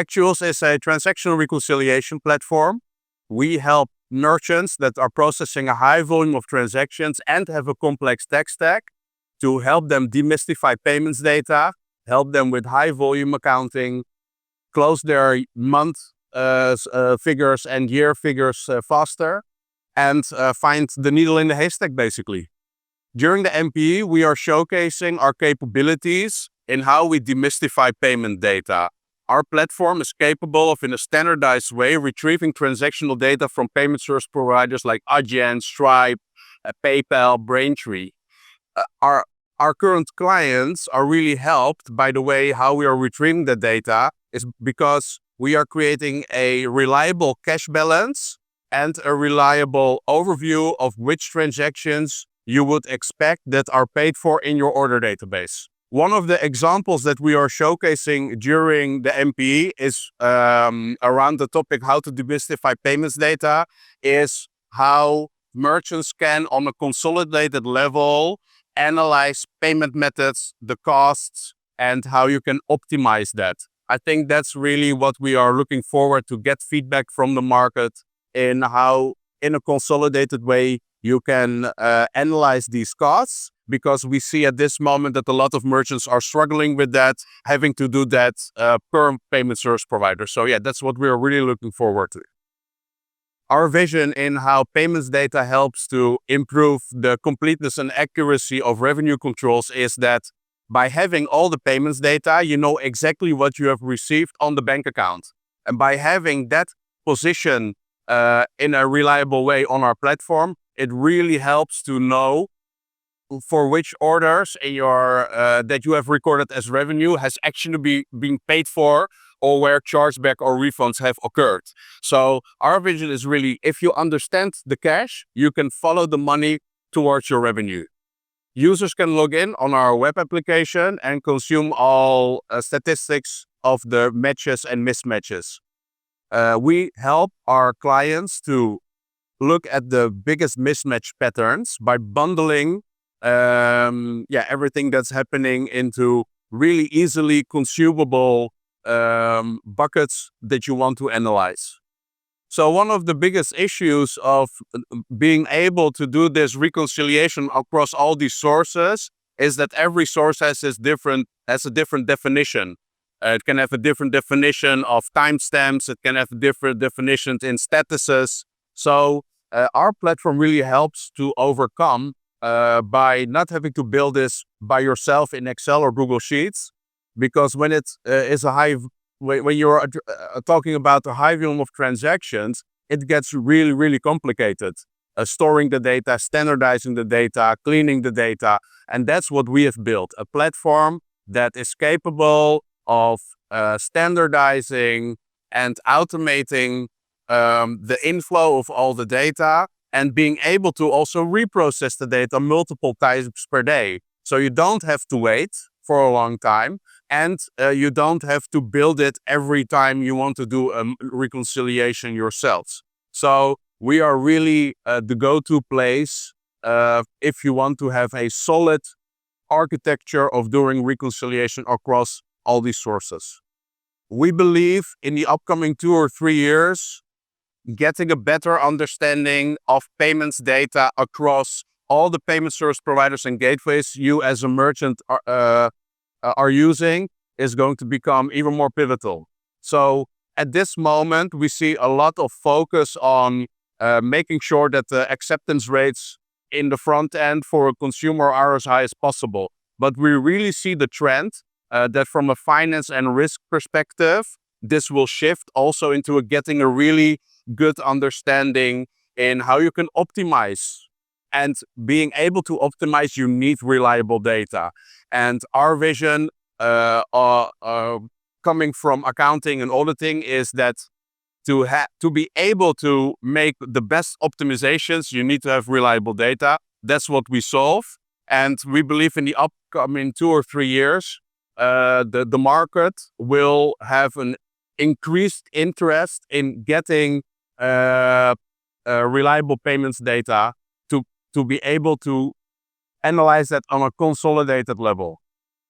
Actuals is a transactional reconciliation platform. We help merchants that are processing a high volume of transactions and have a complex tech stack to help them demystify payments data, help them with high volume accounting, close their month figures and year figures faster, and find the needle in the haystack, basically. During the MPE, we are showcasing our capabilities in how we demystify payment data. Our platform is capable of, in a standardized way, retrieving transactional data from payment service providers like Adyen, Stripe, PayPal, Braintree. Our current clients are really helped by the way how we are retrieving the data, is because we are creating a reliable cash balance and a reliable overview of which transactions you would expect that are paid for in your order database. One of the examples that we are showcasing during the MPE is around the topic how to demystify payments data, is how merchants can, on a consolidated level, analyze payment methods, the costs, and how you can optimize that. I think that's really what we are looking forward to get feedback from the market in how, in a consolidated way, you can analyze these costs, because we see at this moment that a lot of merchants are struggling with that, having to do that per payment service provider. So yeah, that's what we're really looking forward to. Our vision in how payments data helps to improve the completeness and accuracy of revenue controls is that by having all the payments data, you know exactly what you have received on the bank account. And by having that position in a reliable way on our platform, it really helps to know for which orders in your that you have recorded as revenue has actually been paid for, or where chargeback or refunds have occurred. So our vision is really, if you understand the cash, you can follow the money towards your revenue. Users can log in on our web application and consume all statistics of the matches and mismatches. We help our clients to look at the biggest mismatch patterns by bundling everything that's happening into really easily consumable buckets that you want to analyze. So one of the biggest issues of being able to do this reconciliation across all these sources is that every source has a different definition. It can have a different definition of timestamps. It can have different definitions in statuses. So our platform really helps to overcome by not having to build this by yourself in Excel or Google Sheets, because when it is when you're talking about a high volume of transactions, it gets really, really complicated. Storing the data, standardizing the data, cleaning the data, and that's what we have built, a platform that is capable of standardizing and automating the inflow of all the data, and being able to also reprocess the data multiple times per day. So you don't have to wait for a long time, and you don't have to build it every time you want to do a reconciliation yourselves. So we are really the go-to place if you want to have a solid architecture of doing reconciliation across all these sources. We believe in the upcoming 2 or 3 years, getting a better understanding of payments data across all the payment service providers and gateways you as a merchant are using is going to become even more pivotal. So at this moment, we see a lot of focus on making sure that the acceptance rates in the front end for a consumer are as high as possible. But we really see the trend that from a finance and risk perspective, this will shift also into getting a really good understanding in how you can optimize. And being able to optimize, you need reliable data. And our vision coming from accounting and auditing is that to be able to make the best optimizations, you need to have reliable data. That's what we solve. And we believe in the upcoming 2 or 3 years, the market will have an increased interest in getting reliable payments data to be able to analyze that on a consolidated level.